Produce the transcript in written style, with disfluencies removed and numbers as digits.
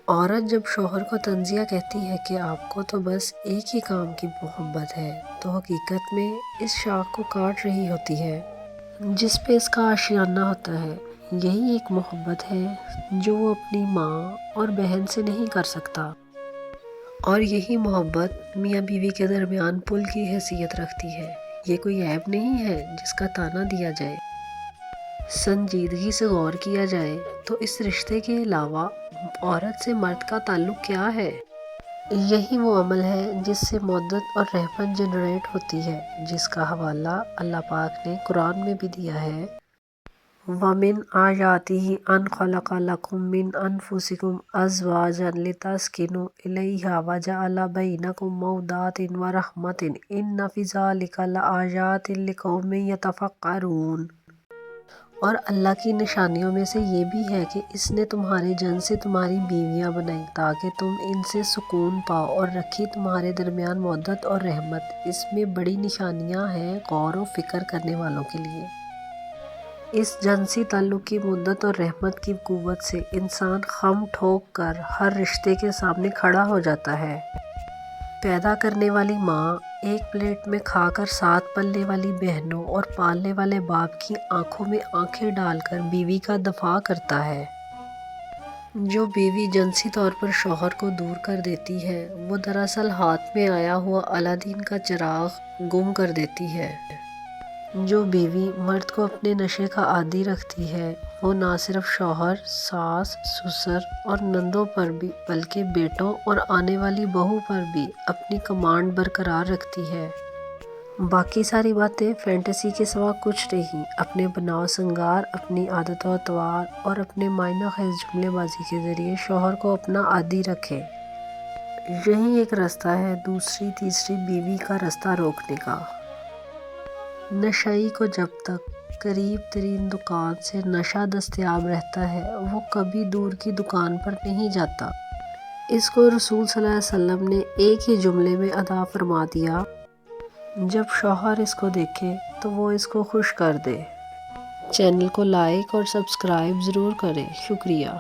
عورت جب شوہر کو طنزیہ کہتی ہے کہ آپ کو تو بس ایک ہی کام کی محبت ہے تو حقیقت میں اس شاخ کو کاٹ رہی ہوتی ہے جس پہ اس کا آشیانہ ہوتا ہے۔ یہی ایک محبت ہے جو وہ اپنی ماں اور بہن سے نہیں کر سکتا، اور یہی محبت میاں بیوی کے درمیان پل کی حیثیت رکھتی ہے۔ یہ کوئی عیب نہیں ہے جس کا طعنہ دیا جائے۔ سنجیدگی سے غور کیا جائے تو اس رشتے کے علاوہ عورت سے مرد کا تعلق کیا ہے؟ یہی وہ عمل ہے جس سے مودت اور رحمت جنریٹ ہوتی ہے، جس کا حوالہ اللہ پاک نے قرآن میں بھی دیا ہے۔ وَمِنْ آيَاتِهِ أَنْ خَلَقَ لَكُم مِّنْ أَنفُسِكُمْ أَزْوَاجًا لِتَسْكُنُوا إِلَيْهَا وَجَعَلَ بَيْنَكُم مَّوَدَّةً وَرَحْمَةً إِنَّ فِي ذَلِكَ لَآيَاتٍ لِقَوْمٍ يَتَفَکَّرُونَ۔ اور اللہ کی نشانیوں میں سے یہ بھی ہے کہ اس نے تمہارے جن سے تمہاری بیویاں بنائیں تاکہ تم ان سے سکون پاؤ، اور رکھی تمہارے درمیان مودت اور رحمت۔ اس میں بڑی نشانیاں ہیں غور و فکر کرنے والوں کے لیے۔ اس جنسی تعلق کی مودت اور رحمت کی قوت سے انسان خم ٹھوک کر ہر رشتے کے سامنے کھڑا ہو جاتا ہے۔ پیدا کرنے والی ماں ایک پلیٹ میں کھا کر ساتھ پلنے والی بہنوں اور پالنے والے باپ کی آنکھوں میں آنکھیں ڈال کر بیوی کا دفاع کرتا ہے۔ جو بیوی جنسی طور پر شوہر کو دور کر دیتی ہے وہ دراصل ہاتھ میں آیا ہوا الادین کا چراغ گم کر دیتی ہے۔ جو بیوی مرد کو اپنے نشے کا عادی رکھتی ہے وہ نہ صرف شوہر، ساس، سسر اور نندوں پر بھی بلکہ بیٹوں اور آنے والی بہو پر بھی اپنی کمانڈ برقرار رکھتی ہے۔ باقی ساری باتیں فینٹیسی کے سوا کچھ نہیں۔ اپنے بناؤ سنگار، اپنی عادت و اطوار اور اپنے معنی خیز جملے بازی کے ذریعے شوہر کو اپنا عادی رکھیں۔ یہی ایک راستہ ہے دوسری تیسری بیوی کا راستہ روکنے کا۔ نشئی کو جب تک قریب ترین دکان سے نشہ دستیاب رہتا ہے وہ کبھی دور کی دکان پر نہیں جاتا۔ اس کو رسول صلی اللہ علیہ وسلم نے ایک ہی جملے میں ادا فرما دیا: جب شوہر اس کو دیکھے تو وہ اس کو خوش کر دے۔ چینل کو لائک اور سبسکرائب ضرور کریں۔ شکریہ۔